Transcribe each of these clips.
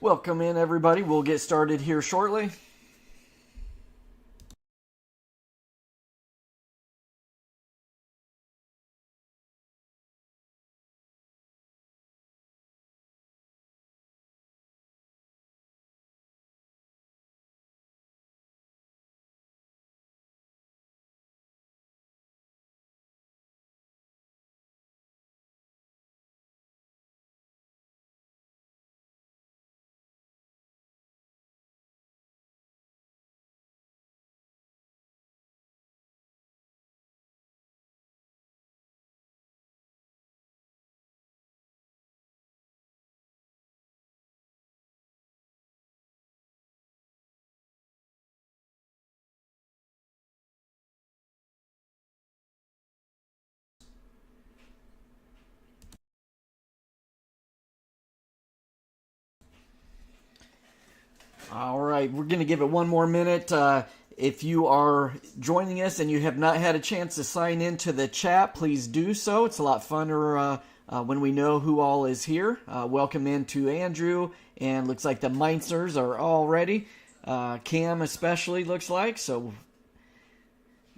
Welcome in, everybody. We'll get started here shortly. All right, we're going to give it one more minute. If you are joining us and you have not had a chance to sign into the chat, please do so. It's a lot funner when we know who all is here. Welcome in to Andrew, and looks like the Meinzers are all ready. Cam especially looks like, so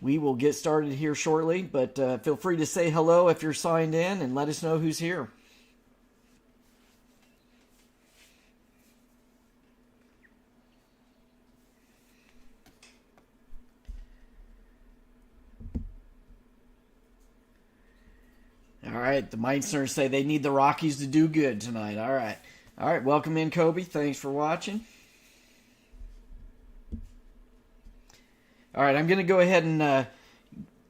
we will get started here shortly. But feel free to say hello if you're signed in and let us know who's here. All right, the Meitzers say they need the Rockies to do good tonight. All right. Welcome in, Kobe. Thanks for watching. All right, I'm going to go ahead and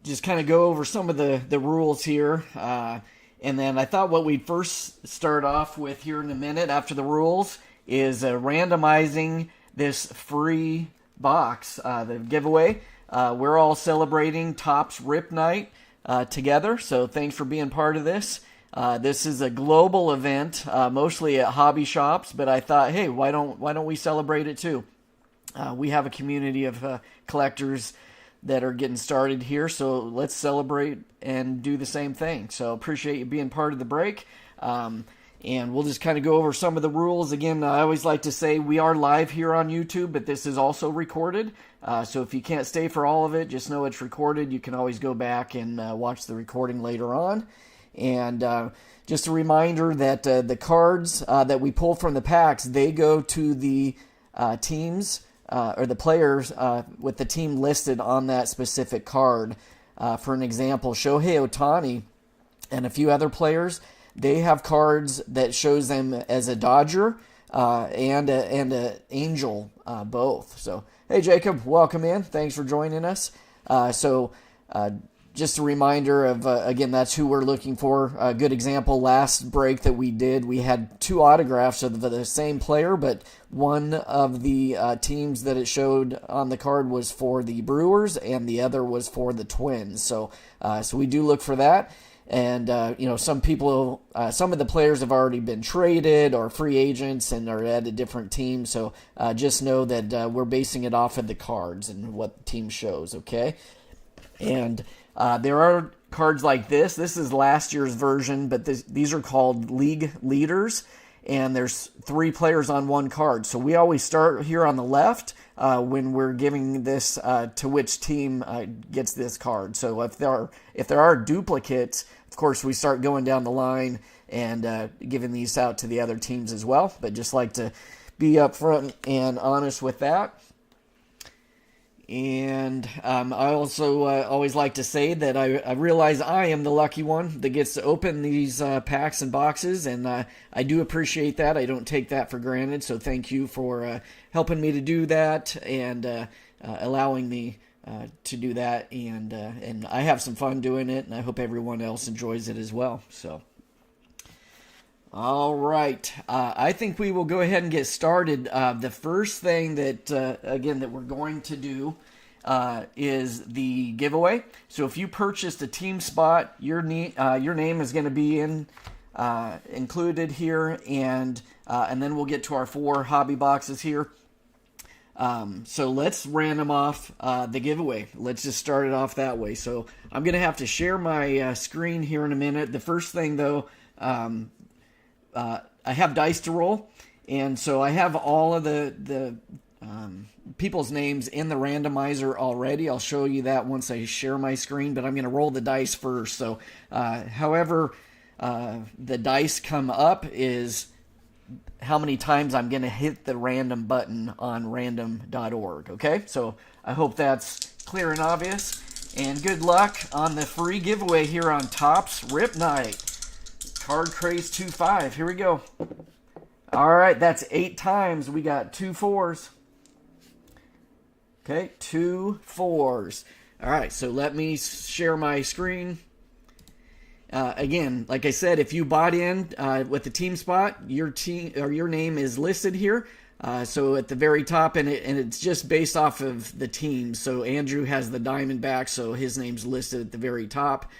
just kind of go over some of the rules here. And then I thought what we'd first start off with here in a minute after the rules is randomizing this free box, the giveaway. We're all celebrating Topps Rip Night together, so thanks for being part of this. This is a global event, mostly at hobby shops, but I thought, hey, why don't we celebrate it too? We have a community of collectors that are getting started here, so let's celebrate and do the same thing. So appreciate you being part of the break. And we'll just kind of go over some of the rules. Again, I always like to say we are live here on YouTube, but this is also recorded. So if you can't stay for all of it, just know it's recorded. You can always go back and watch the recording later on. And just a reminder that the cards that we pull from the packs, they go to the teams or the players with the team listed on that specific card. For an example, Shohei Ohtani and a few other players, they have cards that shows them as a Dodger and a Angel both. So, hey Jacob, welcome in. Thanks for joining us. Just a reminder of, again, that's who we're looking for. A good example, last break that we did, we had two autographs of the same player, but one of the teams that it showed on the card was for the Brewers, and the other was for the Twins. So we do look for that. And, some of the players have already been traded or free agents and are at a different team. So just know that we're basing it off of the cards and what the team shows, okay? And there are cards like this. This is last year's version, but these are called League Leaders, and there's 3 players on one card. So we always start here on the left when we're giving this to which team gets this card. So if there are duplicates, of course, we start going down the line and giving these out to the other teams as well. But just like to be upfront and honest with that. And I also always like to say that I realize I am the lucky one that gets to open these packs and boxes, and I do appreciate that. I don't take that for granted, so thank you for helping me to do that and allowing me to do that. And I have some fun doing it, and I hope everyone else enjoys it as well. So. All right, I think we will go ahead and get started. The first thing that, again, that we're going to do is the giveaway. So if you purchased a team spot, your name is going to be included here, and then we'll get to our 4 hobby boxes here. So let's random off the giveaway. Let's just start it off that way. So I'm going to have to share my screen here in a minute. The first thing, though, I have dice to roll, And so I have all of the people's names in the randomizer already. I'll show you that once I share my screen, but I'm going to roll the dice first. So however the dice come up is how many times I'm going to hit the random button on random.org. Okay, so I hope that's clear and obvious. And good luck on the free giveaway here on Topps Rip Night. Card Craze 2-5. Here we go. All right, that's 8 times. We got 2 4s. Okay, 2 4s. All right, so let me share my screen. Again, like I said, if you bought in with the team spot, your team or your name is listed here. So at the very top, and it's just based off of the team. So Andrew has the Diamondbacks, so his name's listed at the very top.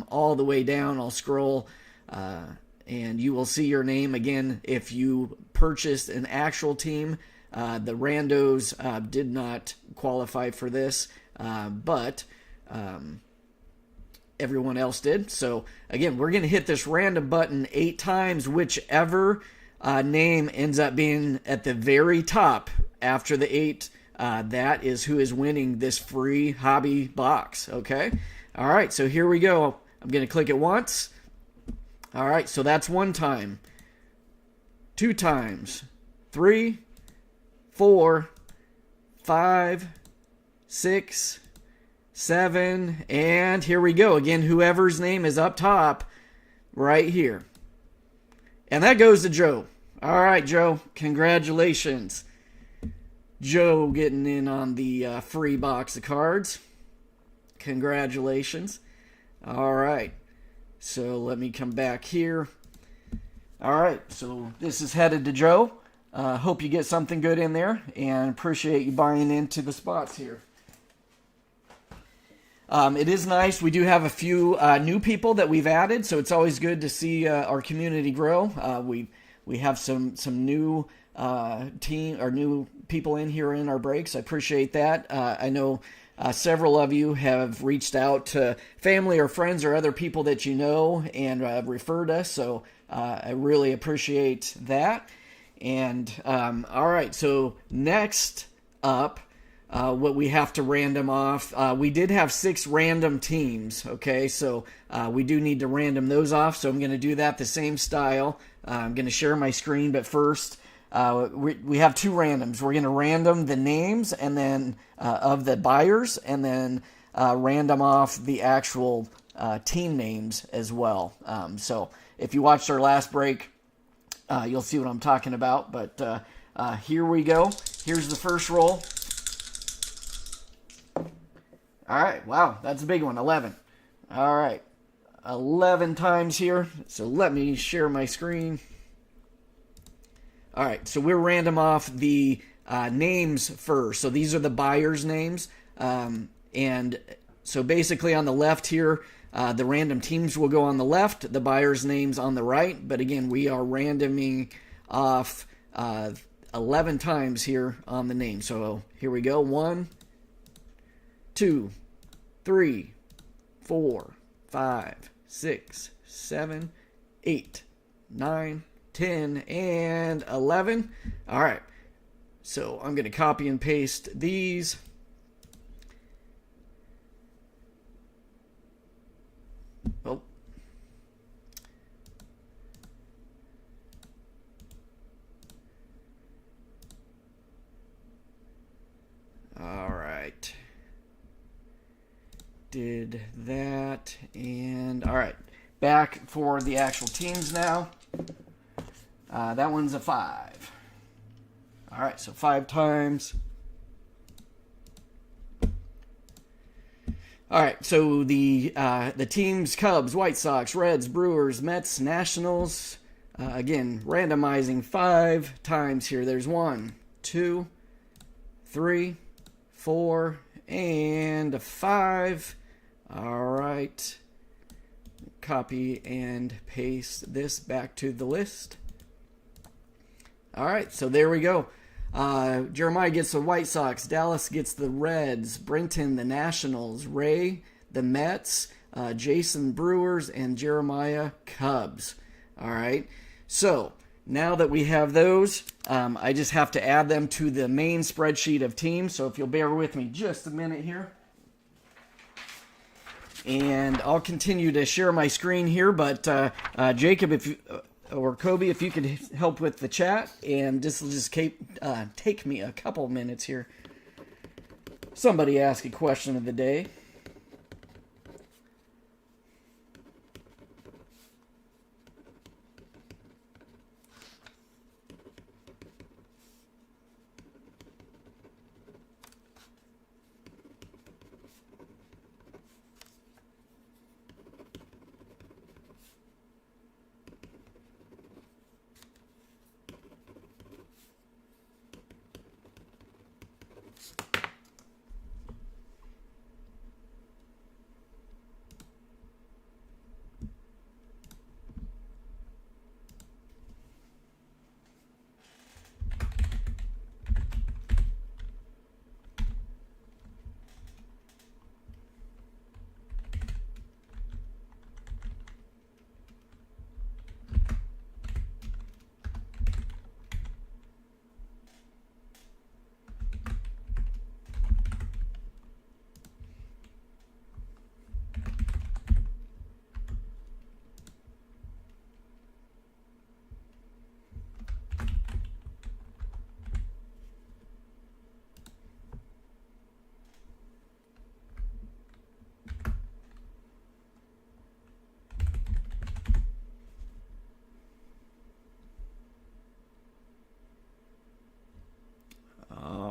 All the way down, I'll scroll, and you will see your name again if you purchased an actual team. The randos did not qualify for this, but everyone else did. So again, we're going to hit this random button 8 times, whichever name ends up being at the very top after the 8. That is who is winning this free hobby box. Okay. All right. So here we go. I'm going to click it once. All right. So that's 1 time, 2 times, 3, 4, 5, 6, 7, and here we go. Again, whoever's name is up top right here. And that goes to Joe. All right, Joe, congratulations. Joe getting in on the free box of cards. Congratulations. All right, so let me come back here. All right, so this is headed to Joe. Hope you get something good in there, and appreciate you buying into the spots here. It is nice. We do have a few new people that we've added, so it's always good to see our community grow. We have some new team or new people in here in our breaks. I appreciate that. I know several of you have reached out to family or friends or other people that you know and referred us, so I really appreciate that. And all right, so next up, what we have to random off. We did have 6 random teams, okay? So we do need to random those off, so I'm going to do that the same style. I'm going to share my screen, but first, we have 2 randoms. We're going to random the names and then of the buyers, and then random off the actual team names as well. So if you watched our last break, you'll see what I'm talking about, but here we go. Here's the first roll. All right, wow, that's a big one, 11. All right, 11 times here, so let me share my screen. All right, so we're random off the names first. So these are the buyers' names, and so basically on the left here, the random teams will go on the left, the buyers' names on the right, but again, we are randoming off 11 times here on the name. So here we go, 1, 2, 3, 4, 5, 6, 7, 8, 9, 10, and 11. All right, so I'm going to copy and paste these. Oh. All right. Did that, and all right, back for the actual teams now. That one's a 5. All right, so 5 times. All right, so the teams: Cubs, White Sox, Reds, Brewers, Mets, Nationals. Again, randomizing 5 times here. There's 1, 2, 3, 4, and a 5. All right. Copy and paste this back to the list. All right, so there we go. Jeremiah gets the White Sox. Dallas gets the Reds. Brenton, the Nationals. Ray, the Mets. Jason, Brewers. And Jeremiah, Cubs. All right. So now that we have those, I just have to add them to the main spreadsheet of teams. So if you'll bear with me just a minute here. And I'll continue to share my screen here, but Jacob, if you, or Kobe, if you could help with the chat, and this will just take me a couple minutes here. Somebody ask a question of the day.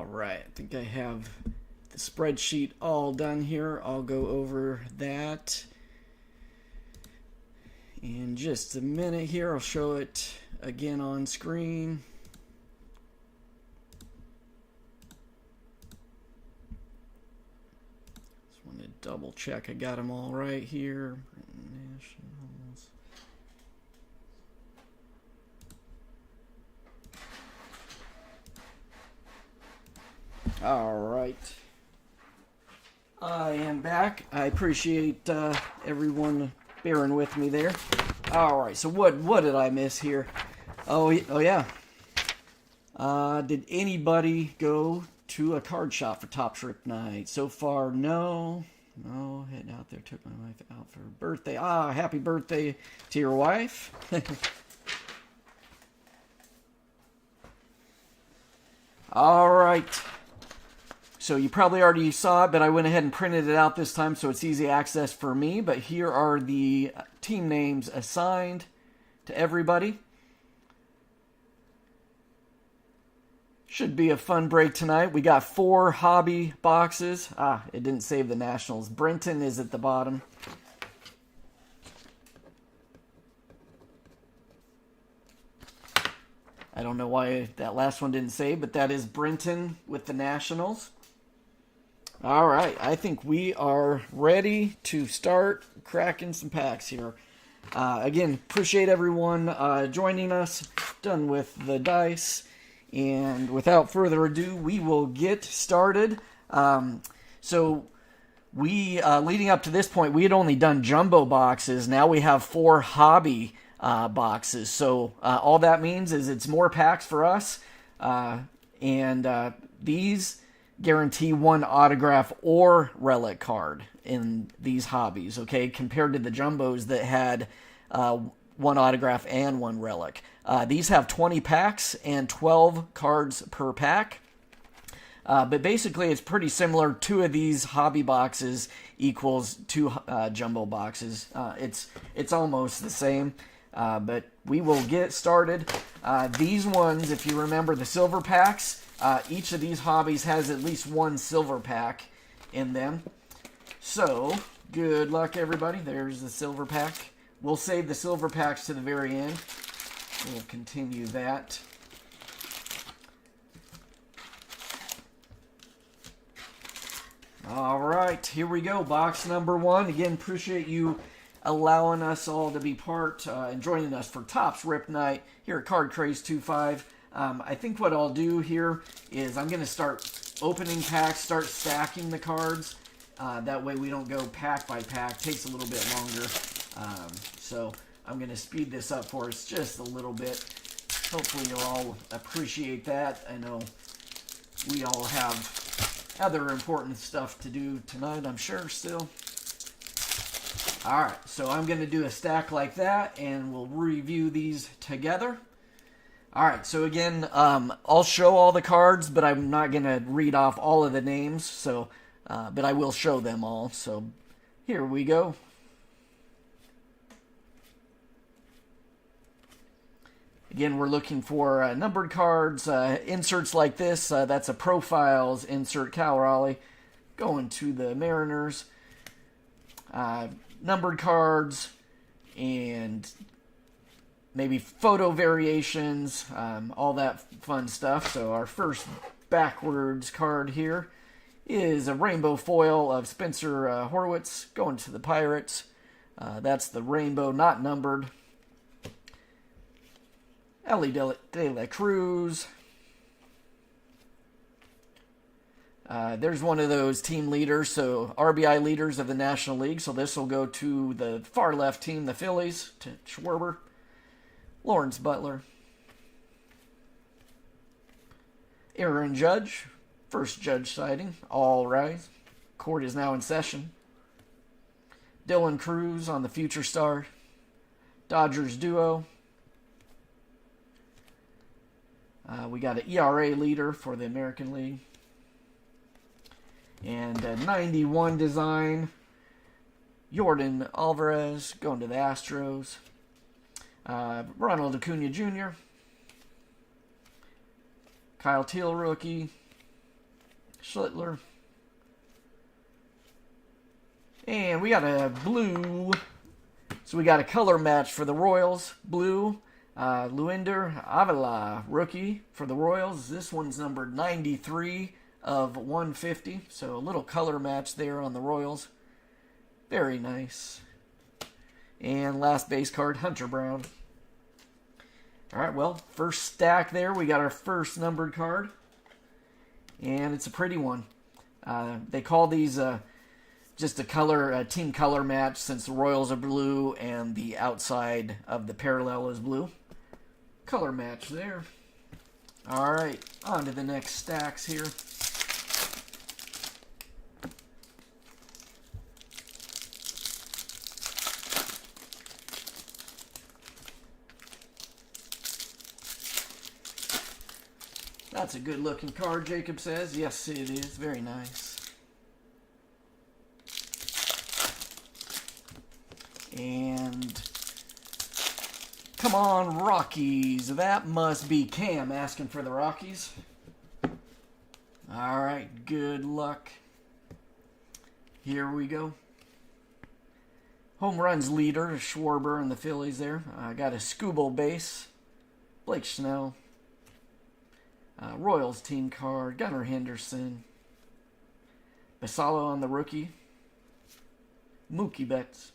Right, I think I have the spreadsheet all done here. I'll go over that in just a minute here. I'll show it again on screen. Just want to double check I got them all right here. Nationals. All right, I am back. I appreciate everyone bearing with me there. All right, so what did I miss here? Oh yeah. Did anybody go to a card shop for Topps Rip Night? So far, no. No, heading out there, took my wife out for her birthday. Happy birthday to your wife. All right. So you probably already saw it, but I went ahead and printed it out this time so it's easy access for me. But here are the team names assigned to everybody. Should be a fun break tonight. We got 4 hobby boxes. It didn't save the Nationals. Brenton is at the bottom. I don't know why that last one didn't save, but that is Brenton with the Nationals. All right, I think we are ready to start cracking some packs here. Again, appreciate everyone joining us. Done with the dice. And without further ado, we will get started. So we, leading up to this point, we had only done jumbo boxes. Now we have 4 hobby boxes. So all that means is it's more packs for us. And these guarantee 1 autograph or relic card in these hobbies, okay, compared to the jumbos that had 1 autograph and 1 relic. These have 20 packs and 12 cards per pack. But basically, it's pretty similar. 2 of these hobby boxes equals 2 jumbo boxes. It's almost the same. But we will get started. These ones, if you remember the silver packs, each of these hobbies has at least 1 silver pack in them. So, good luck, everybody. There's the silver pack. We'll save the silver packs to the very end. We'll continue that. All right, here we go. Box number 1. Again, appreciate you allowing us all to be part and joining us for Topps Rip Night here at Card Craze 25. I think what I'll do here is I'm going to start opening packs, start stacking the cards. That way we don't go pack by pack. Takes a little bit longer. So I'm going to speed this up for us just a little bit. Hopefully you'll all appreciate that. I know we all have other important stuff to do tonight, I'm sure, still. Alright, so I'm going to do a stack like that, and we'll review these together. Alright, so again, I'll show all the cards, but I'm not going to read off all of the names, so, but I will show them all. So here we go. Again, we're looking for numbered cards, inserts like this. That's a profiles insert, Cal Raleigh, going to the Mariners. Numbered cards and maybe photo variations, all that fun stuff. So our first backwards card here is a rainbow foil of Spencer Horwitz going to the Pirates. That's the rainbow, not numbered. Elly De La Cruz. There's one of those team leaders, so RBI leaders of the National League. So this will go to the far left team, the Phillies, to Schwarber. Lawrence Butler. Aaron Judge. First Judge sighting. All rise. Court is now in session. Dylan Cruz on the future star. Dodgers duo. We got an ERA leader for the American League. And a 91 design. Jordan Alvarez going to the Astros. Ronald Acuna Jr. Kyle Teal rookie. Schlittler. And we got a blue. So we got a color match for the Royals. Blue. Luinder Avila, rookie for the Royals. This one's numbered 93 of 150. So a little color match there on the Royals. Very nice. And last base card, Hunter Brown. All right, well, first stack there. We got our first numbered card. And it's a pretty one. They call these just a color, team color match, since the Royals are blue and the outside of the parallel is blue. Color match there. All right, on to the next stacks here. That's a good looking card, Jacob says. Yes, it is. Very nice. And come on, Rockies. That must be Cam asking for the Rockies. All right, good luck. Here we go. Home runs leader, Schwarber and the Phillies there. Got a Skubal base. Blake Snell. Royals team card. Gunnar Henderson. Basallo on the rookie. Mookie Betts.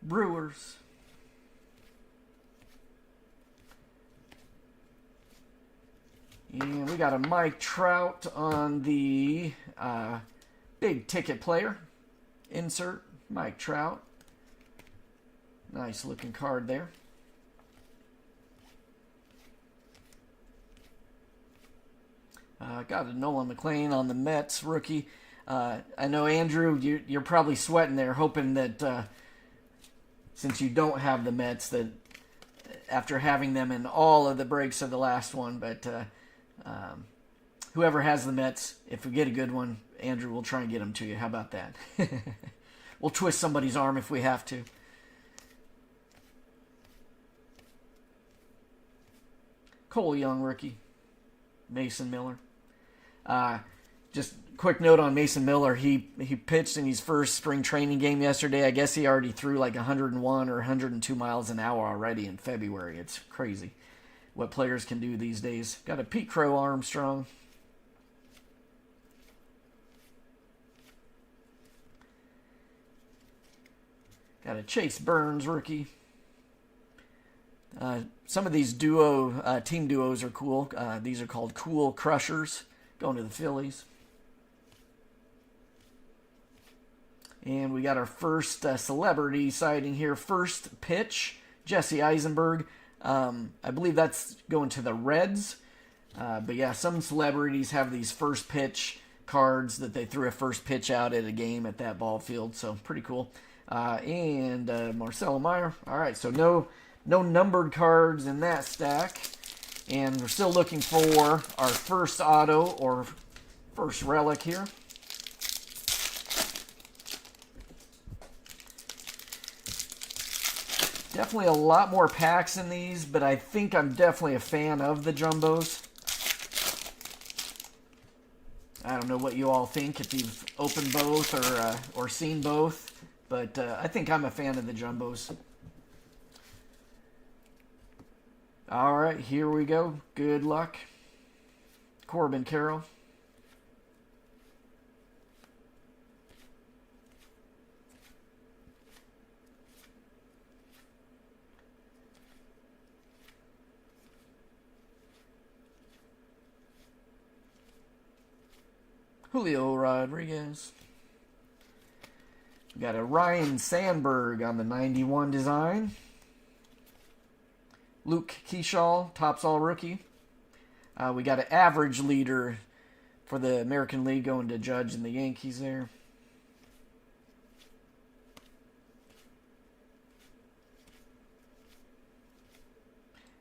Brewers. And we got a Mike Trout on the big ticket player. Insert Mike Trout. Nice looking card there. Got a Nolan McLean on the Mets rookie. I know, Andrew, you're probably sweating there, hoping that since you don't have the Mets, that after having them in all of the breaks of the last one, but whoever has the Mets, if we get a good one, Andrew will try and get them to you. How about that? We'll twist somebody's arm if we have to. Cole Young rookie. Mason Miller. Just quick note on Mason Miller. He pitched in his first spring training game yesterday. I guess he already threw like 101 or 102 miles an hour already in February. It's crazy what players can do these days. Got a Pete Crow Armstrong. Got a Chase Burns rookie. Some of these team duos are cool. These are called Cool Crushers, going to the Phillies. And we got our first celebrity sighting here. First pitch, Jesse Eisenberg, I believe that's going to the Reds. But yeah, some celebrities have these first pitch cards that they threw a first pitch out at a game at that ball field. So pretty cool. And Marcelo Meyer. All right, so no numbered cards in that stack. And we're still looking for our first auto or first relic here. Definitely a lot more packs in these, but I think I'm definitely a fan of the jumbos. I don't know what you all think if you've opened both or seen both, but I think I'm a fan of the jumbos. All right, here we go. Good luck. Corbin Carroll. Julio Rodriguez. We got a Ryan Sandberg on the 91 design. Luke Kershaw, Topps All Rookie. We got an average leader for the American League going to Judge and the Yankees there.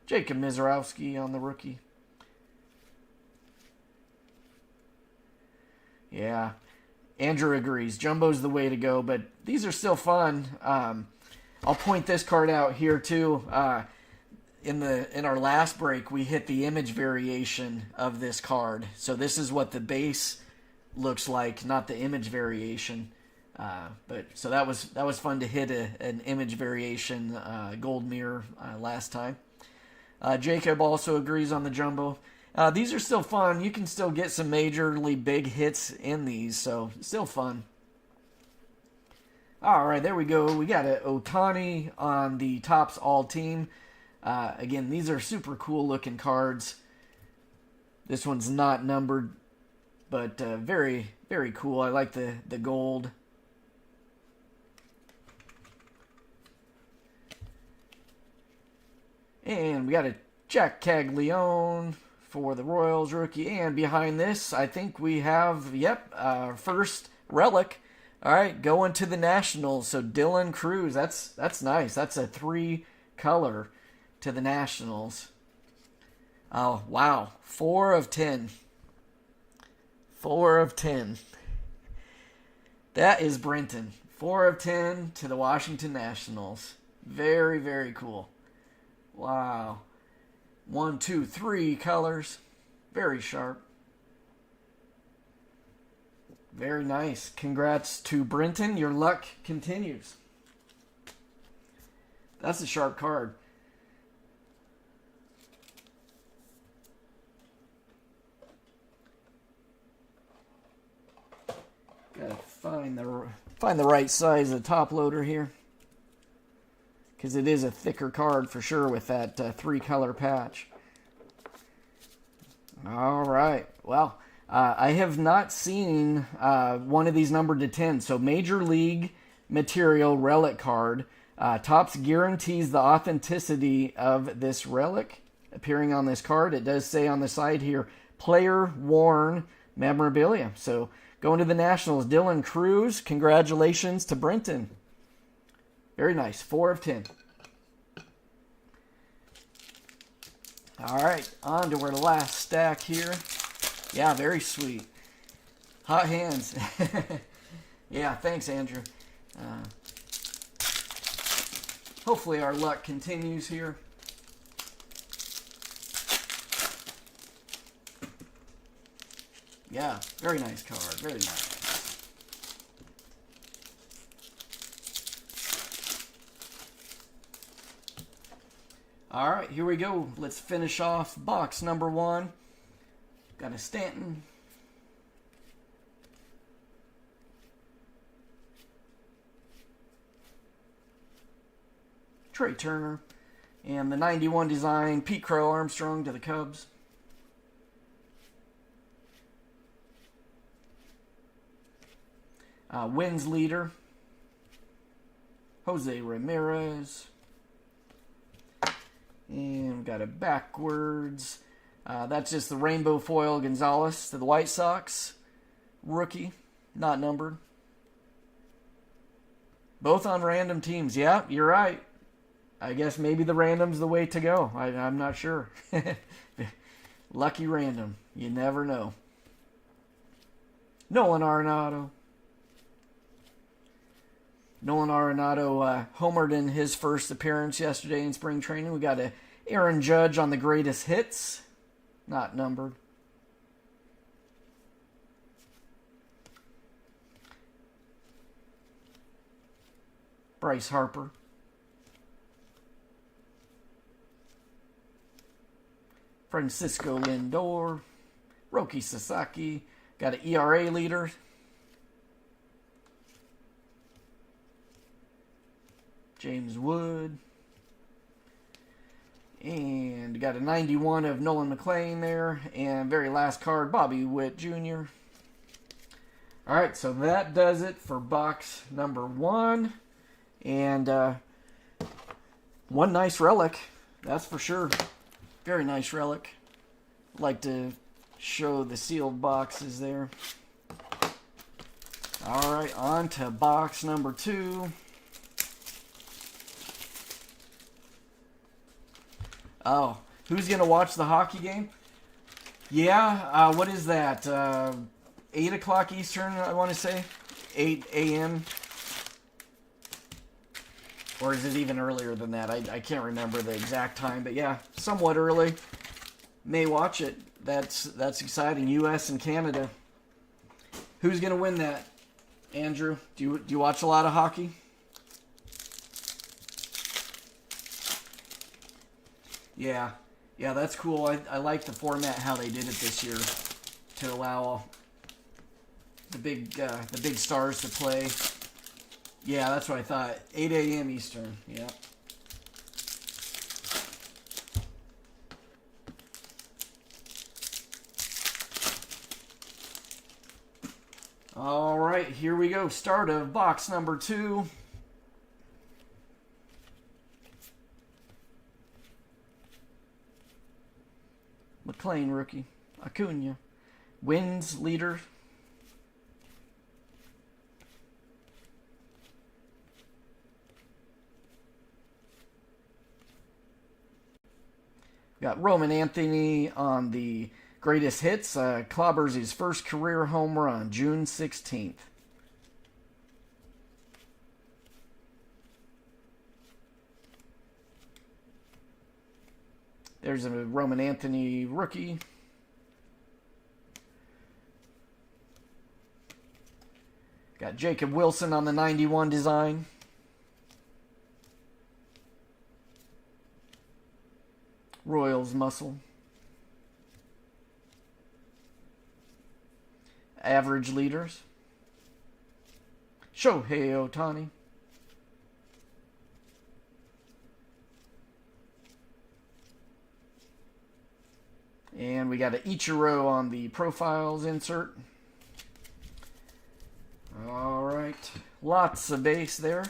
Jacob Mizorowski on the rookie. Yeah, Andrew agrees. Jumbo's the way to go, but these are still fun. I'll point this card out here too. In our last break, we hit the image variation of this card. So this is what the base looks like, not the image variation. But so that was fun to hit an image variation gold mirror last time. Jacob also agrees on the jumbo. These are still fun. You can still get some majorly big hits in these, so still fun. All right, there we go. We got an Ohtani on the Topps All Team. Again, these are super cool looking cards. This one's not numbered, but very, very cool. I like the gold. And we got a Jack Caglione for the Royals rookie. And behind this, I think we have, first relic. All right, going to the Nationals. So Dylan Cruz, that's nice. That's a 3-color to the Nationals. Oh, wow. 4 of 10. 4 of 10. That is Brenton. 4 of 10 to the Washington Nationals. Very, very cool. Wow. 1, 2, 3 colors. Very sharp. Very nice. Congrats to Brenton. Your luck continues. That's a sharp card. Gotta find the right size of the top loader here, because it is a thicker card for sure with that 3-color patch. All right. Well, I have not seen one of these numbered to 10. So Major League Material Relic card. Topps guarantees the authenticity of this relic appearing on this card. It does say on the side here, player worn memorabilia. So going to the Nationals, Dylan Cruz. Congratulations to Brenton. Very nice. 4 of 10. All right, on to our last stack here. Yeah, very sweet. Hot hands. Yeah, thanks, Andrew. Hopefully our luck continues here. Yeah, very nice card. Very nice. All right, here we go. Let's finish off box number 1. Got a Stanton. Trey Turner. And the 91 design, Pete Crow Armstrong to the Cubs. Wins leader, Jose Ramirez. And we got it backwards. That's just the rainbow foil Gonzalez to the White Sox. Rookie, not numbered. Both on random teams. Yeah, you're right. I guess maybe the random's the way to go. I'm not sure. Lucky random. You never know. Nolan Arenado. Nolan Arenado homered in his first appearance yesterday in spring training. We got a Aaron Judge on the greatest hits. Not numbered. Bryce Harper. Francisco Lindor. Roki Sasaki. Got an ERA leader. James Wood. And got a 91 of Nolan McLean there. And very last card, Bobby Witt Jr. Alright, so that does it for box number 1. And one nice relic, that's for sure. Very nice relic. Like to show the sealed boxes there. Alright, on to box number 2. Oh, who's going to watch the hockey game? Yeah, what is that? 8 o'clock Eastern, I want to say? 8 a.m.? Or is it even earlier than that? I can't remember the exact time, but yeah, somewhat early. May watch it. That's exciting. U.S. and Canada. Who's going to win that? Andrew, do you watch a lot of hockey? Yeah, that's cool. I like the format how they did it this year to allow the big stars to play. Yeah, that's what I thought. 8 a.m. Eastern. Yeah. All right, here we go. Start of box number 2. McLean rookie. Acuna. Wins leader. Got Roman Anthony on the greatest hits. Clobbers his first career home run, June 16th. There's a Roman Anthony rookie. Got Jacob Wilson on the 91 design. Royals muscle. Average leaders. Shohei Ohtani. And we got an Ichiro on the profiles insert. All right. Lots of base there.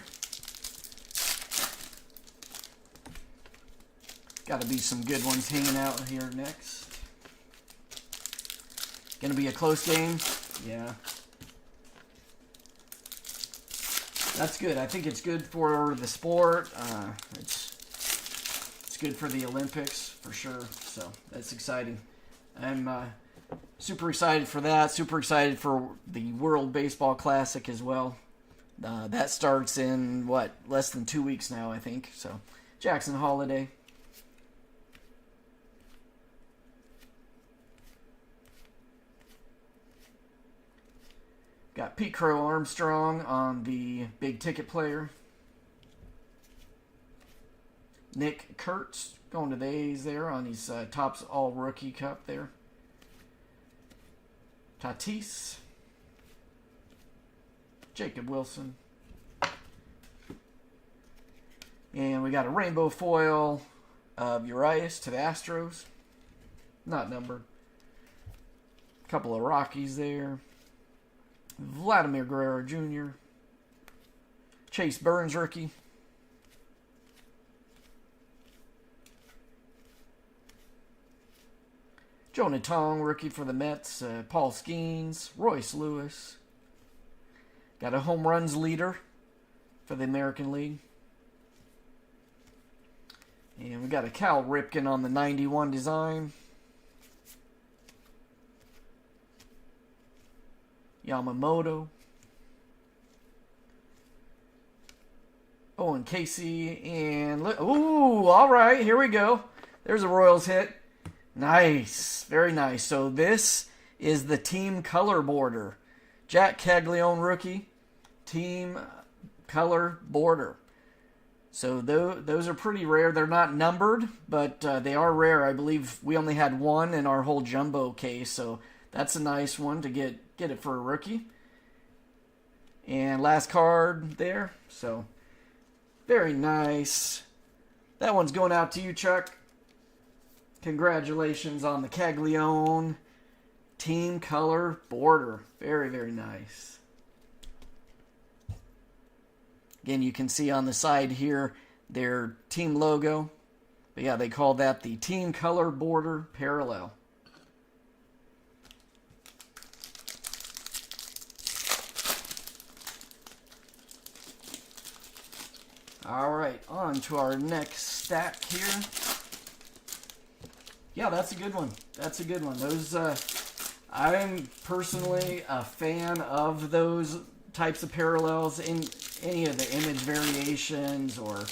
Got to be some good ones hanging out here next. Going to be a close game. Yeah. That's good. I think it's good for the sport. It's good for the Olympics for sure. So that's exciting. I'm super excited for that. Super excited for the World Baseball Classic as well. That starts in less than 2 weeks now, I think. So Jackson Holiday. Got Pete Crow Armstrong on the big ticket player. Nick Kurtz going to the A's there on his Topps All Rookie Cup there. Tatis. Jacob Wilson. And we got a rainbow foil of Urias to the Astros. Not numbered. A couple of Rockies there. Vladimir Guerrero Jr. Chase Burns rookie. Jonah Tong, rookie for the Mets. Paul Skeens. Royce Lewis. Got a home runs leader for the American League. And we got a Cal Ripken on the 91 design. Yamamoto. Owen Casey. And ooh, all right, here we go. There's a Royals hit. Nice, very nice. So this is the team color border. Jack Caglione rookie. Team color border. So those are pretty rare. They're not numbered, but they are rare. I believe we only had one in our whole jumbo case, so that's a nice one to get it for a rookie. And last card there. So very nice. That one's going out to you, Chuck. Congratulations on the Caglione team color border. Very, very nice. Again, you can see on the side here their team logo. But yeah, they call that the team color border parallel. All right, on to our next stack here. Yeah, that's a good one. That's a good one. Those, I'm personally a fan of those types of parallels in any of the image variations or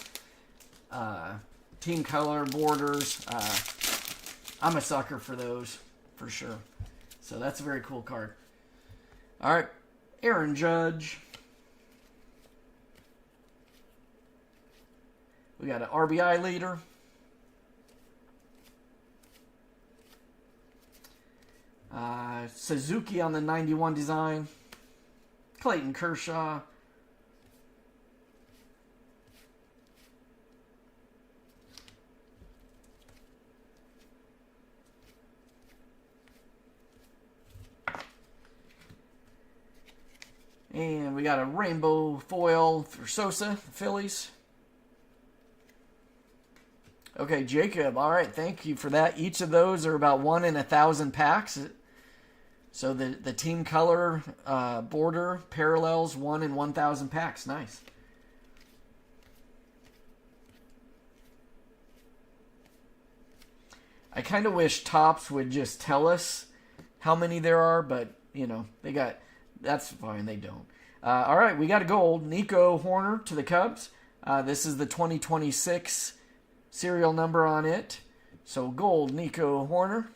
team color borders. I'm a sucker for those, for sure. So that's a very cool card. All right, Aaron Judge. We got an RBI leader. Suzuki on the 91 design. Clayton Kershaw. And we got a rainbow foil for Sosa, the Phillies. Okay, Jacob. All right, thank you for that. Each of those are about 1 in 1,000 packs. So the team color border parallels 1 in 1,000 packs. Nice. I kind of wish Topps would just tell us how many there are, but you know that's fine. They don't. All right, we got a gold. Nico Hoerner to the Cubs. This is the 2026 serial number on it. So gold, Nico Hoerner.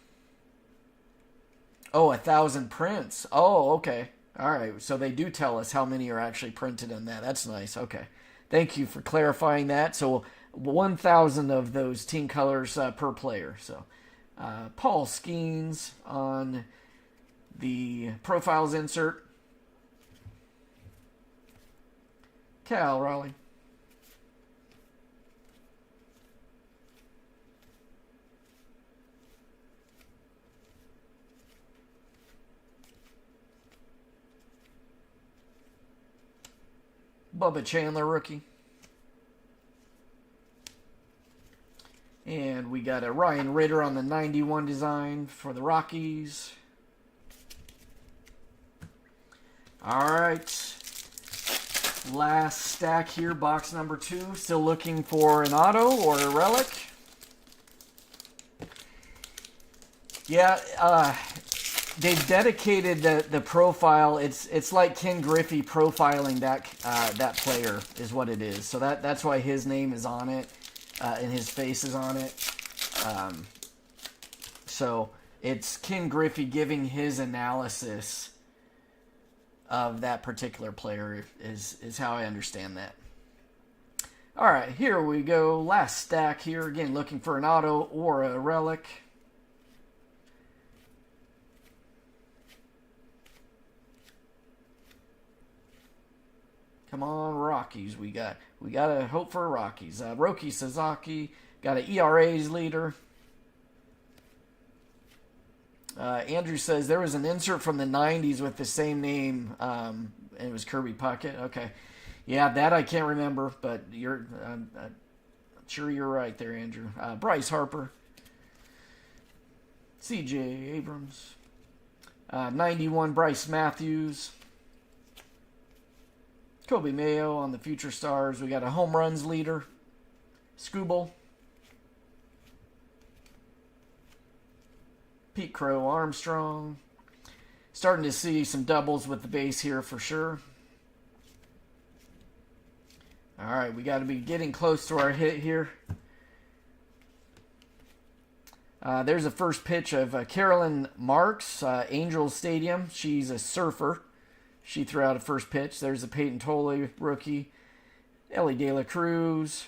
Oh, 1,000 prints. Oh, okay. All right. So they do tell us how many are actually printed in that. That's nice. Okay. Thank you for clarifying that. So 1,000 of those team colors per player. So Paul Skeens on the profiles insert. Cal Raleigh. Bubba Chandler, rookie. And we got a Ryan Ritter on the 91 design for the Rockies. All right. Last stack here, box number 2. Still looking for an auto or a relic. Yeah, they've dedicated the profile. It's like Ken Griffey profiling that player is what it is. So that's why his name is on it, and his face is on it. So it's Ken Griffey giving his analysis of that particular player is how I understand that. All right, here we go. Last stack here. Again, looking for an auto or a relic. Come on, Rockies. We gotta hope for Rockies. Roki Sasaki got an ERA's leader. Andrew says there was an insert from the 90s with the same name, and it was Kirby Puckett. Okay, yeah, that I can't remember, but I'm sure you're right there, Andrew. Bryce Harper. C.J. Abrams. 91, Bryce Matthews. Kobe Mayo on the Future Stars. We got a home runs leader, Skubal. Pete Crow Armstrong. Starting to see some doubles with the base here for sure. All right, we got to be getting close to our hit here. There's a first pitch of Carolyn Marks, Angels Stadium. She's a surfer. She threw out a first pitch. There's a Peyton Tolley rookie. Ellie De La Cruz.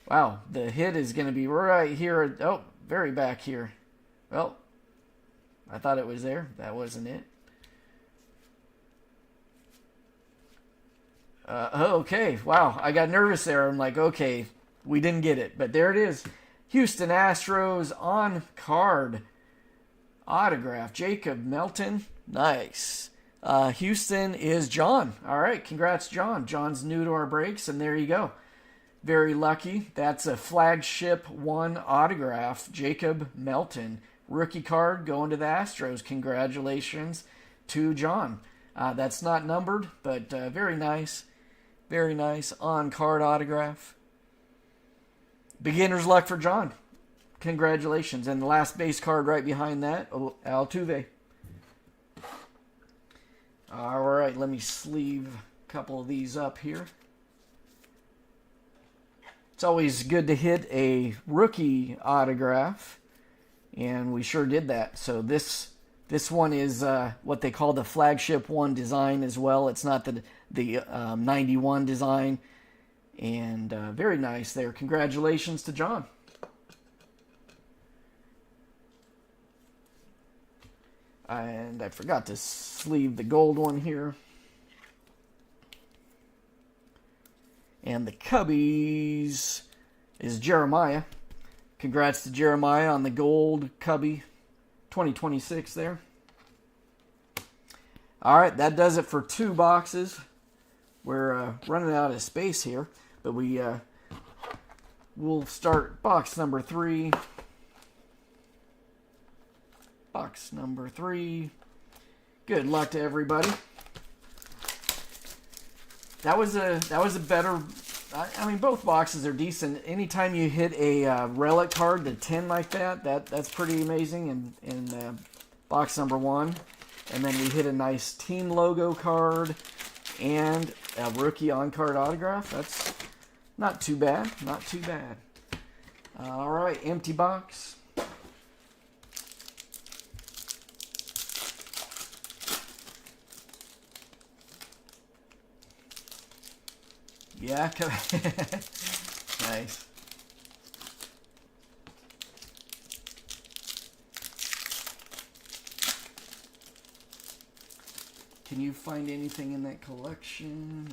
Wow, the hit is going to be right here. Oh, very back here. Well, I thought it was there. That wasn't it. Okay, wow, I got nervous there. I'm like, okay, we didn't get it. But there it is. Houston Astros on card autograph. Jacob Melton. Nice. Houston is John. All right, congrats, John. John's new to our breaks, and there you go. Very lucky. That's a flagship one autograph. Jacob Melton. Rookie card going to the Astros. Congratulations to John. That's not numbered, but very nice. Very nice on-card autograph. Beginner's luck for John. Congratulations. And the last base card right behind that, Altuve. All right, let me sleeve a couple of these up here. It's always good to hit a rookie autograph, and we sure did that. So this one is what they call the flagship one design as well. It's not the 91 design. And very nice there. Congratulations to John. And I forgot to sleeve the gold one here. And the Cubbies is Jeremiah. Congrats to Jeremiah on the gold Cubby 2026 there. All right, that does it for 2 boxes. We're running out of space here, but we'll start box number 3. Box number 3. Good luck to everybody. That was a better. I mean, both boxes are decent. Anytime you hit a relic card to 10 like that's pretty amazing. In box number 1, and then we hit a nice team logo card and a rookie on-card autograph. That's not too bad. Not too bad. All right, empty box. Yeah, nice. Can you find anything in that collection?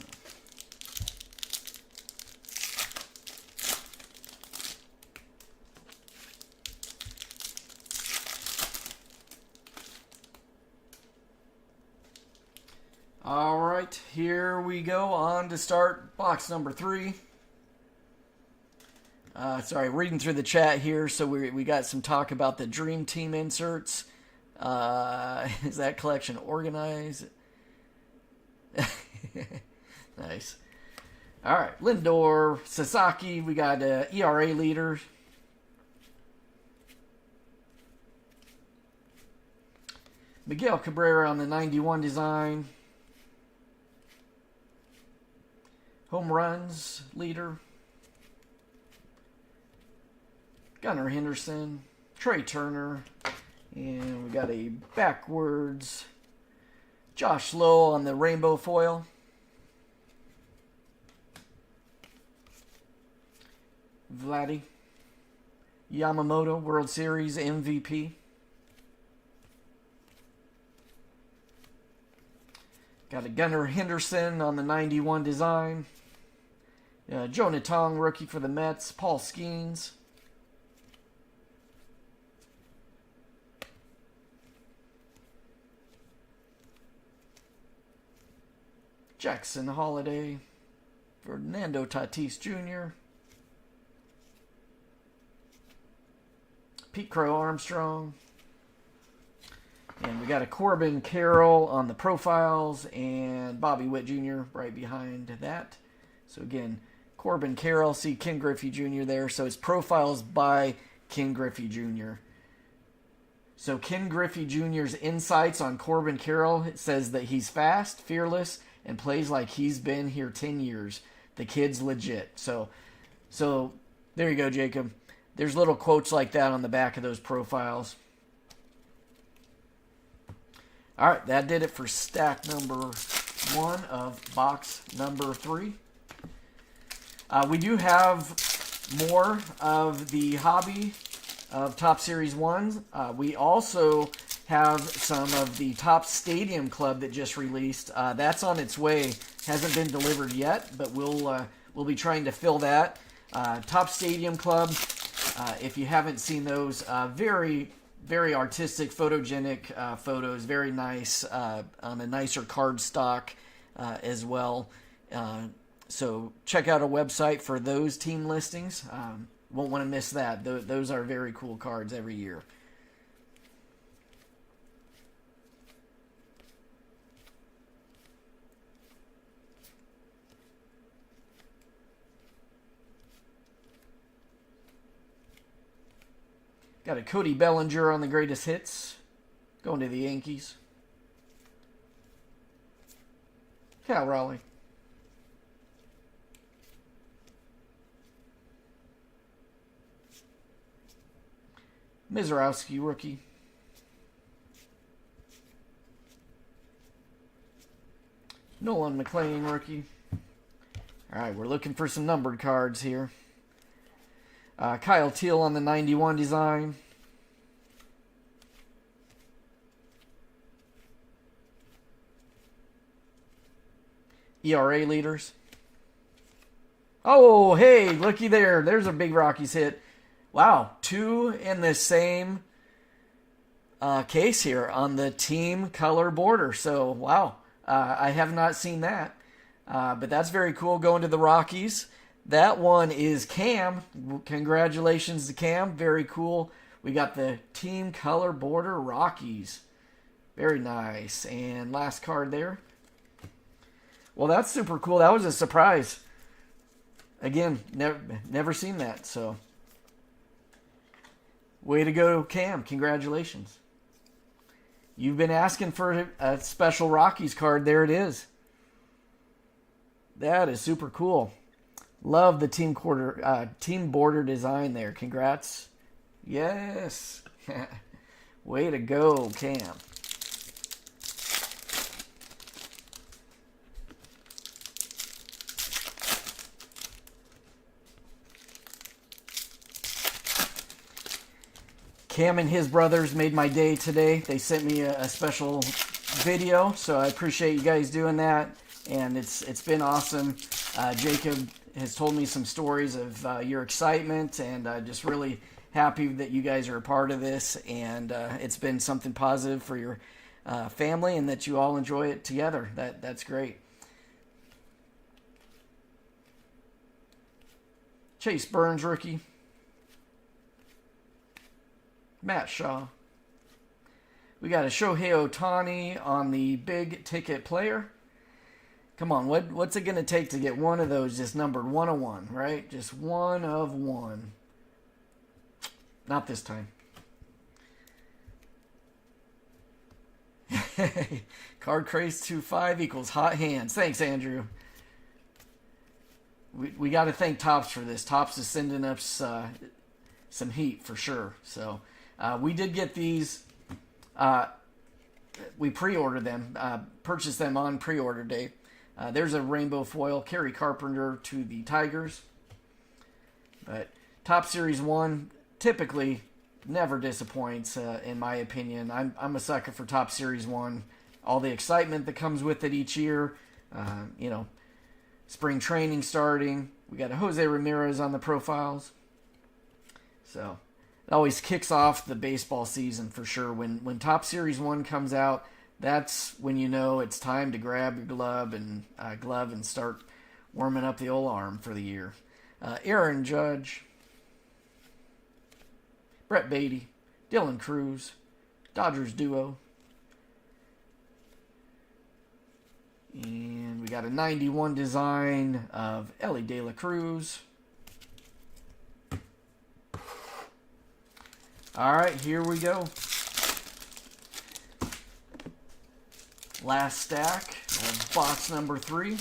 All right, here we go on to start box number 3. Sorry, reading through the chat here, so we got some talk about the Dream Team inserts. Is that collection organized? Nice. All right, Lindor, Sasaki. We got ERA leader. Miguel Cabrera on the 91 design. Home runs leader. Gunnar Henderson. Trey Turner. And we got a backwards Josh Lowe on the rainbow foil. Vladdy. Yamamoto, World Series MVP. Got a Gunnar Henderson on the 91 design. Jonah Tong, rookie for the Mets. Paul Skeens. Jackson Holiday. Fernando Tatis Jr. Pete Crow Armstrong. And we got a Corbin Carroll on the profiles and Bobby Witt Jr. right behind that. So again, Corbin Carroll, see Ken Griffey Jr. there. So it's profiles by Ken Griffey Jr. So Ken Griffey Jr.'s insights on Corbin Carroll, it says that he's fast, fearless, and plays like he's been here 10 years. The kid's legit. So there you go, Jacob. There's little quotes like that on the back of those profiles. All right, that did it for stack number 1 of box number 3. We do have more of the hobby of Topps Series 1s. We also have some of the Topps Stadium Club that just released. That's on its way. Hasn't been delivered yet, but we'll be trying to fill that. Topps Stadium Club, if you haven't seen those, very, very artistic, photogenic photos. Very nice, on a nicer card stock as well. So check out our website for those team listings. Won't want to miss that. Those are very cool cards every year. Got a Cody Bellinger on the greatest hits. Going to the Yankees. Cal Raleigh. Mizorowski, rookie. Nolan McLean, rookie. All right, we're looking for some numbered cards here. Kyle Teal on the 91 design. ERA leaders. Oh, hey, looky there. There's a big Rockies hit. Wow, 2 in the same case here on the team color border. So, wow, I have not seen that. But that's very cool, going to the Rockies. That one is Cam. Congratulations to Cam. Very cool. We got the team color border Rockies. Very nice. And last card there. Well, that's super cool. That was a surprise. Again, never seen that. So, way to go, Cam. Congratulations. You've been asking for a special Rockies card. There it is. That is super cool. Love the team border design there. Congrats. Yes. Way to go, Cam. Cam and his brothers made my day today. They sent me a special video, so I appreciate you guys doing that. And it's been awesome. Jacob has told me some stories of your excitement, and just really happy that you guys are a part of this. And it's been something positive for your family, and that you all enjoy it together. That's great. Chase Burns, rookie. Matt Shaw. We got a Shohei Ohtani on the big ticket player. Come on, what's it going to take to get one of those just numbered 101, right? Just 1 of 1. Not this time. Card Craze 2.5 equals hot hands. Thanks, Andrew. We got to thank Topps for this. Topps is sending us some heat for sure. So we did get these. We pre-ordered them, purchased them on pre-order day. There's a rainbow foil, Kerry Carpenter to the Tigers. But Topps Series 1 typically never disappoints, in my opinion. I'm a sucker for Topps Series 1. All the excitement that comes with it each year. Spring training starting. We got a Jose Ramirez on the profiles. So it always kicks off the baseball season for sure. When Topps Series 1 comes out, that's when you know it's time to grab your glove and start warming up the old arm for the year. Aaron Judge, Brett Beatty, Dylan Cruz, Dodgers duo, got a 91 design of Ellie De La Cruz. All right, here we go. Last stack of box number 3.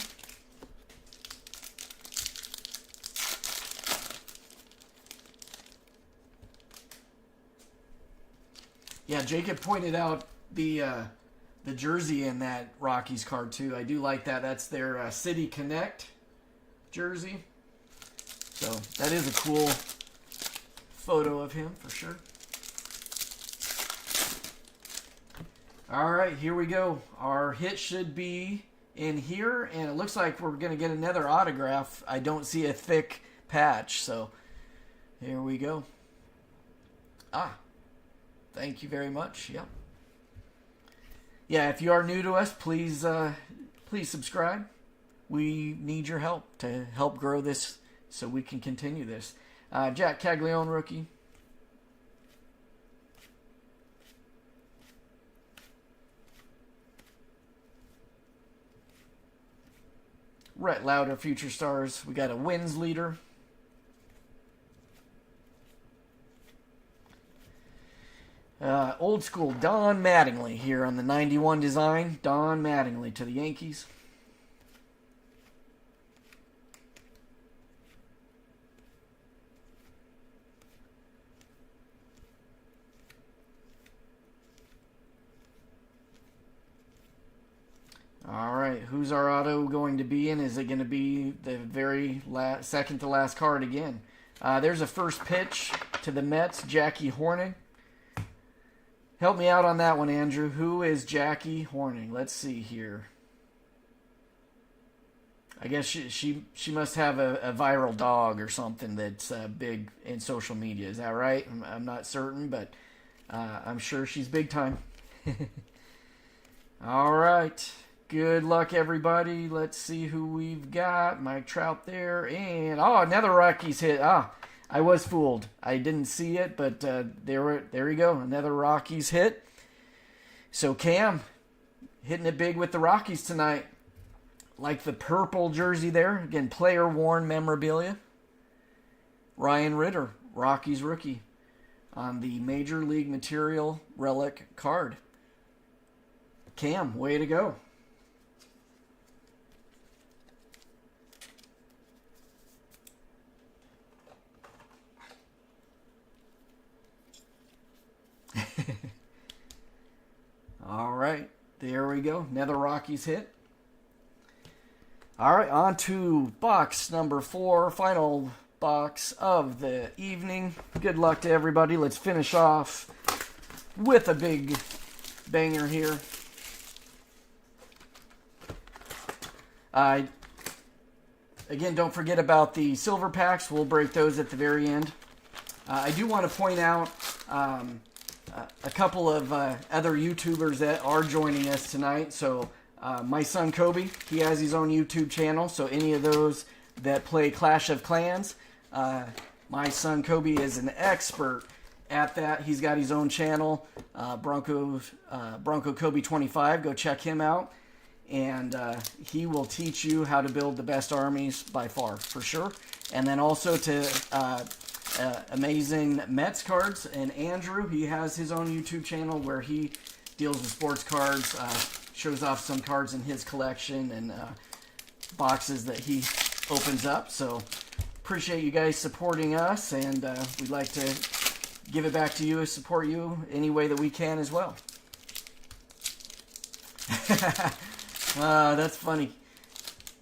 Yeah, Jacob pointed out the jersey in that Rockies card too. I do like that. That's their City Connect jersey. So that is a cool photo of him for sure. All right, here we go. Our hit should be in here, and it looks like we're going to get another autograph. I don't see a thick patch, so here we go. Thank you very much. Yep. Yeah, if you are new to us, please subscribe. We need your help to help grow this so we can continue this. Jack Caglione, rookie. Rhett Lauder, Future Stars. We got a wins leader. Old school Don Mattingly here on the 91 design. Don Mattingly to the Yankees. All right, who's our auto going to be in? Is it going to be the very second to last card again? There's a first pitch to the Mets, Jackie Horning. Help me out on that one, Andrew. Who is Jackie Horning? Let's see here. I guess she must have a viral dog or something that's big in social media. Is that right? I'm not certain, but I'm sure she's big time. All right. Good luck, everybody. Let's see who we've got. Mike Trout there. And, another Rockies hit. I was fooled. I didn't see it, but there you go. Another Rockies hit. So, Cam, hitting it big with the Rockies tonight. Like the purple jersey there. Again, player-worn memorabilia. Ryan Ritter, Rockies rookie, on the Major League Material Relic card. Cam, way to go. All right, there we go. Another Rockies hit. All right, on to box number 4, final box of the evening. Good luck to everybody. Let's finish off with a big banger here. Again, don't forget about the silver packs. We'll break those at the very end. I do want to point out a couple of other YouTubers that are joining us tonight. So my son Kobe, he has his own YouTube channel. So any of those that play Clash of Clans, my son Kobe is an expert at that. He's got his own channel, Bronco Kobe 25. Go check him out. And he will teach you how to build the best armies by far, for sure. And then also to Amazing Mets cards. And Andrew, he has his own YouTube channel where he deals with sports cards, shows off some cards in his collection and boxes that he opens up. So appreciate you guys supporting us, and we'd like to give it back to you, support you any way that we can as well. That's funny.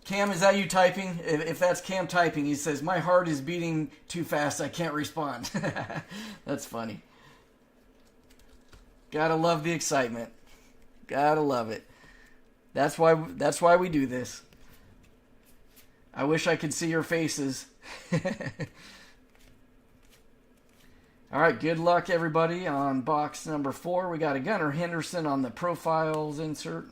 Cam, is that you typing? If that's Cam typing, he says, "My heart is beating too fast. I can't respond." That's funny. Gotta love the excitement. Gotta love it. That's why we do this. I wish I could see your faces. All right, good luck, everybody, on box number 4. We got a Gunnar Henderson on the profiles insert.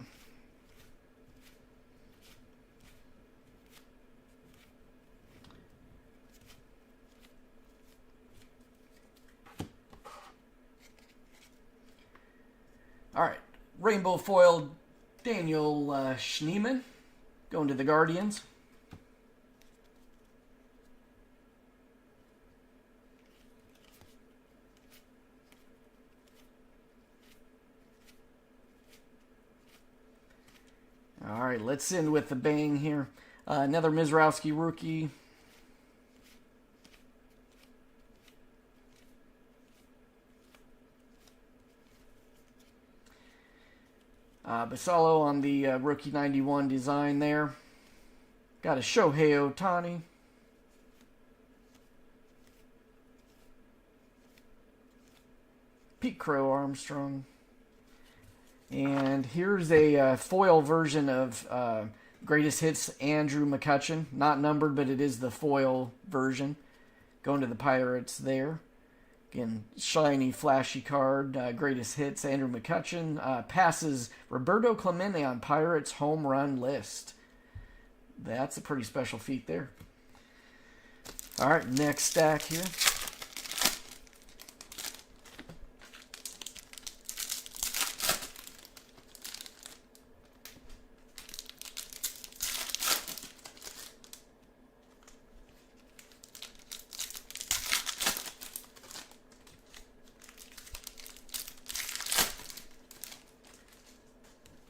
All right, rainbow foil Daniel Schneemann. Going to the Guardians. All right, let's end with the bang here. Another Mizrowski rookie. Basalo on the rookie 91 design there. Got a Shohei Ohtani. Pete Crow Armstrong. And here's a foil version of Greatest Hits Andrew McCutchen. Not numbered, but it is the foil version. Going to the Pirates there. Again, shiny, flashy card. Greatest Hits Andrew McCutchen. Passes Roberto Clemente on Pirates home run list. That's a pretty special feat there. All right, next stack here.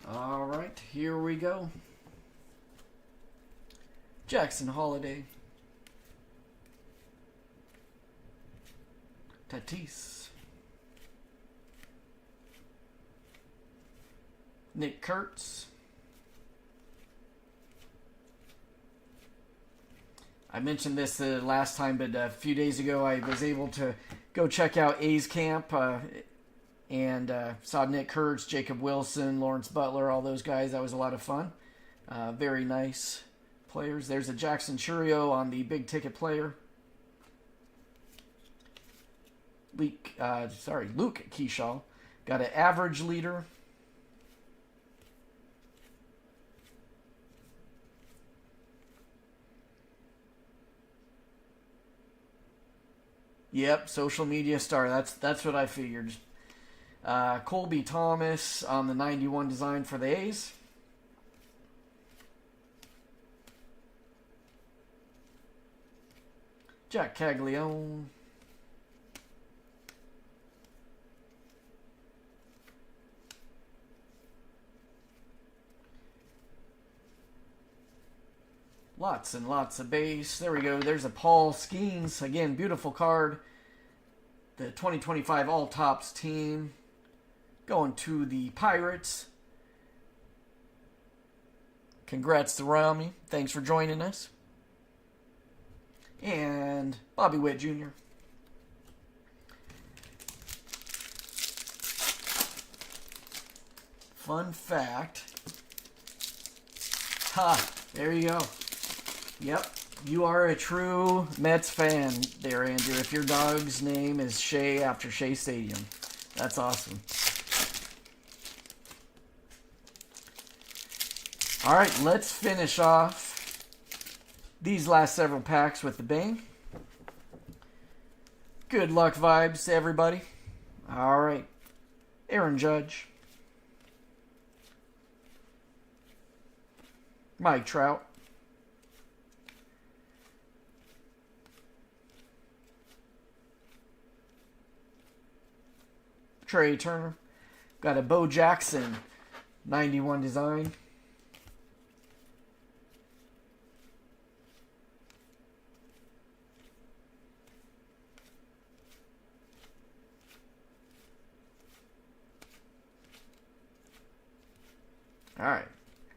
All right, here we go. Jackson Holiday. Tatis. Nick Kurtz. I mentioned this the last time, but a few days ago I was able to go check out A's camp and saw Nick Kurtz, Jacob Wilson, Lawrence Butler, all those guys. That was a lot of fun. Very nice players. There's a Jackson Churio on the big ticket player. Luke Keyshaw. Got an average leader. Yep, social media star. That's what I figured. Colby Thomas on the 91 design for the A's. Jack Caglione. Lots and lots of base. There we go. There's a Paul Skeens. Again, beautiful card. The 2025 All-Tops team. Going to the Pirates. Congrats to Rami. Thanks for joining us. And Bobby Witt Jr. Fun fact. Ha! There you go. Yep. You are a true Mets fan there, Andrew. If your dog's name is Shea after Shea Stadium. That's awesome. All right, let's finish off these last several packs with the bang. Good luck vibes to everybody. All right. Aaron Judge. Mike Trout. Trey Turner. Got a Bo Jackson 91 design. All right,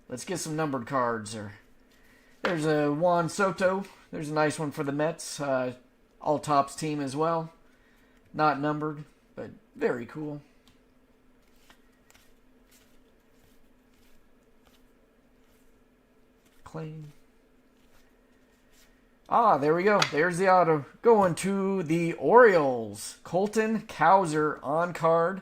let's get some numbered cards. There's a Juan Soto. There's a nice one for the Mets. All-Tops team as well. Not numbered, but very cool. Claim. There we go. There's the auto. Going to the Orioles. Colton Cowser on card.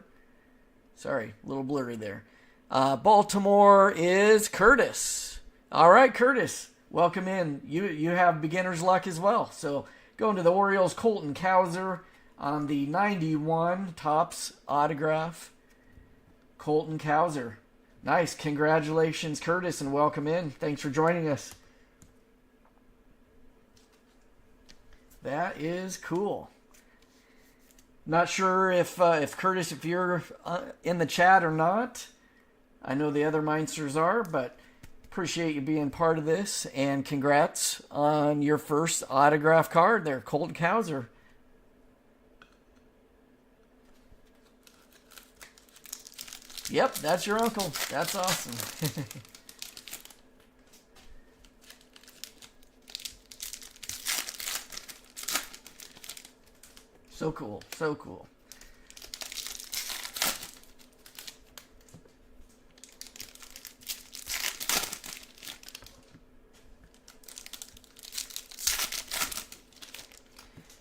Sorry, a little blurry there. Baltimore is Curtis. All right, Curtis, welcome in. You have beginner's luck as well. So going to the Orioles, Colton Cowser on the 91 Topps autograph. Colton Cowser. Nice. Congratulations, Curtis, and welcome in. Thanks for joining us. That is cool. Not sure if Curtis, if you're in the chat or not. I know the other Meinsters are, but appreciate you being part of this. And congrats on your first autograph card there, Colton Cowser. Yep, that's your uncle. That's awesome. So cool. So cool.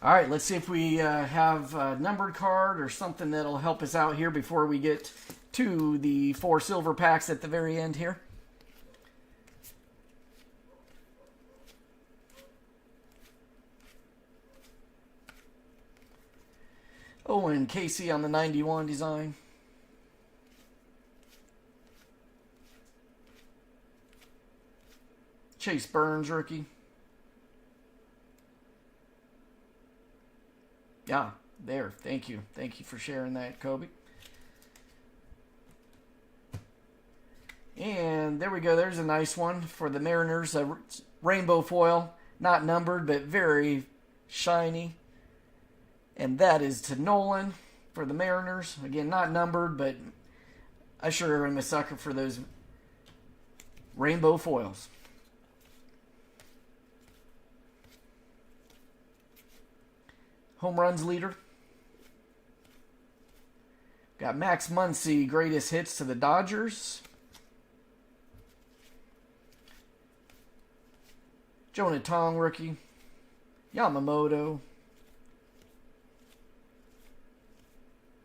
All right, let's see if we have a numbered card or something that'll help us out here before we get to the 4 silver packs at the very end here. Oh, and Casey on the 91 design. Chase Burns rookie. Yeah, there. Thank you. Thank you for sharing that, Kobe. And there we go. There's a nice one for the Mariners. A rainbow foil. Not numbered, but very shiny. And that is to Nolan for the Mariners. Again, not numbered, but I sure am a sucker for those rainbow foils. Home runs leader. Got Max Muncy, greatest hits to the Dodgers. Jonah Tong, rookie. Yamamoto.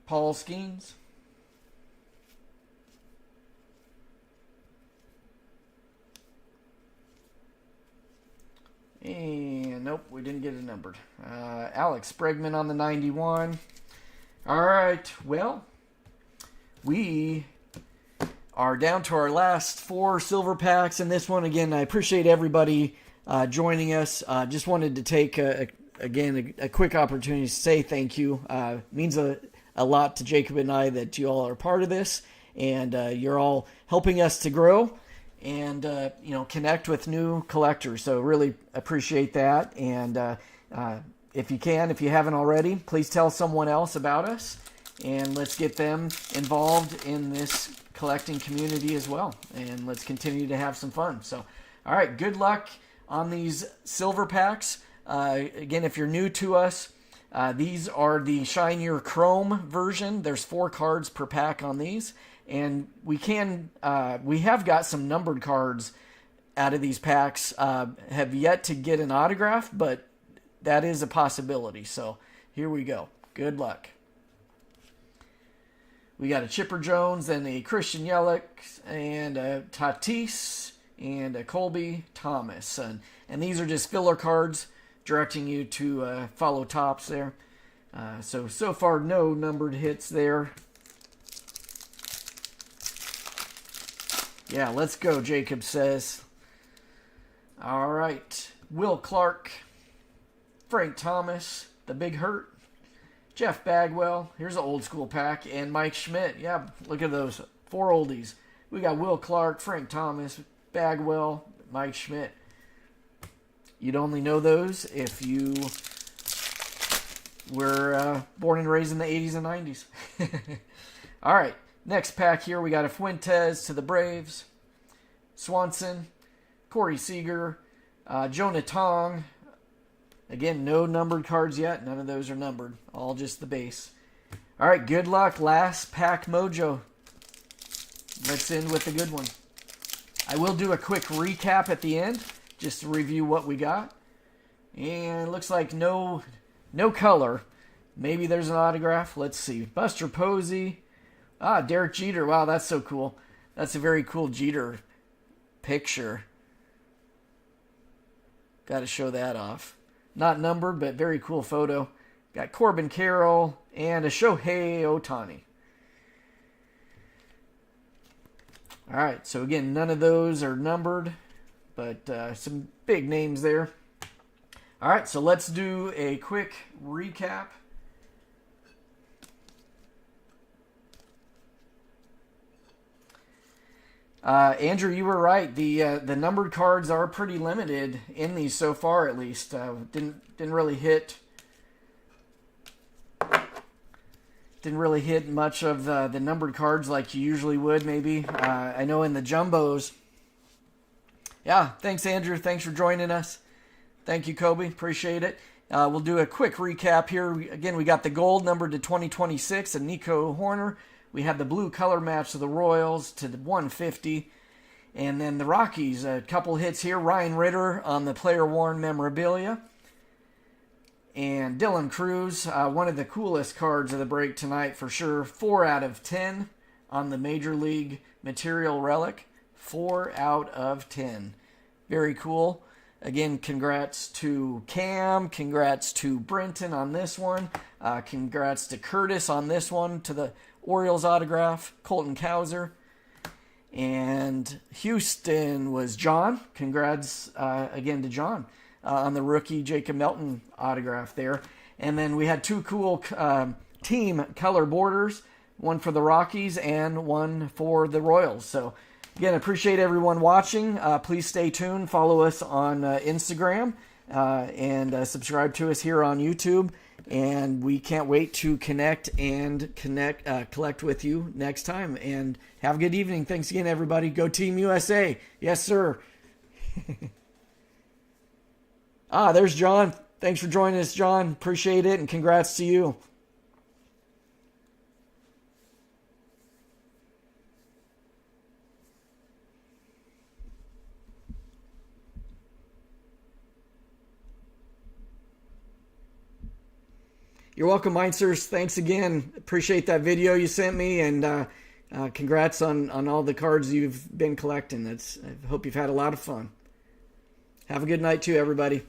Paul Skeens. And nope, we didn't get it numbered. Alex Bregman on the 91. All right, well, we are down to our last 4 silver packs in this one. Again, I appreciate everybody joining us. Just wanted to take, a quick opportunity to say thank you. Means a lot to Jacob and I that you all are part of this, and you're all helping us to grow and connect with new collectors. So really appreciate that. And if you haven't already, please tell someone else about us, and let's get them involved in this collecting community as well. And let's continue to have some fun. So, all right, good luck on these silver packs. Again, if you're new to us, these are the Shinier Chrome version. There's 4 cards per pack on these. And we have got some numbered cards out of these packs. Have yet to get an autograph, but that is a possibility. So here we go. Good luck. We got a Chipper Jones and a Christian Yelich and a Tatis and a Colby Thomas. And these are just filler cards directing you to follow Tops there. So far, no numbered hits there. Yeah, let's go, Jacob says. All right. Will Clark, Frank Thomas, The Big Hurt, Jeff Bagwell. Here's an old school pack. And Mike Schmidt. Yeah, look at those 4 oldies. We got Will Clark, Frank Thomas, Bagwell, Mike Schmidt. You'd only know those if you were born and raised in the 80s and 90s. All right. Next pack here, we got a Fuentes to the Braves, Swanson, Corey Seager, Jonah Tong. Again, no numbered cards yet. None of those are numbered. All just the base. All right, good luck. Last pack mojo. Let's end with a good one. I will do a quick recap at the end, just to review what we got. And it looks like no color. Maybe there's an autograph. Let's see. Buster Posey. Derek Jeter. Wow, that's so cool. That's a very cool Jeter picture. Got to show that off. Not numbered, but very cool photo. Got Corbin Carroll and a Shohei Ohtani. All right, so again, none of those are numbered, but some big names there. All right, so let's do a quick recap. Andrew, you were right. The numbered cards are pretty limited in these so far, at least. Didn't really hit much of the numbered cards like you usually would. Maybe I know in the jumbos. Yeah, thanks Andrew. Thanks for joining us. Thank you, Kobe. Appreciate it. We'll do a quick recap here. Again, we got the gold numbered to 2026 and Nico Horner. We had the blue color match of the Royals to the 150. And then the Rockies, a couple hits here. Ryan Ritter on the player-worn memorabilia. And Dylan Cruz, one of the coolest cards of the break tonight for sure. 4 out of 10 on the Major League Material Relic. 4 out of 10. Very cool. Again, congrats to Cam. Congrats to Brenton on this one. Congrats to Curtis on this one. To the Orioles autograph, Colton Cowser. And Houston was John. Congrats again to John on the rookie Jacob Melton autograph there. And then we had 2 cool team color borders, one for the Rockies and one for the Royals. So again, appreciate everyone watching. Please stay tuned. Follow us on Instagram and subscribe to us here on YouTube. And we can't wait to collect with you next time. And have a good evening. Thanks again, everybody. Go Team USA. Yes, sir. There's John. Thanks for joining us, John. Appreciate it, and congrats to you. You're welcome, Mindsters. Thanks again. Appreciate that video you sent me, and congrats on all the cards you've been collecting. I hope you've had a lot of fun. Have a good night, too, everybody.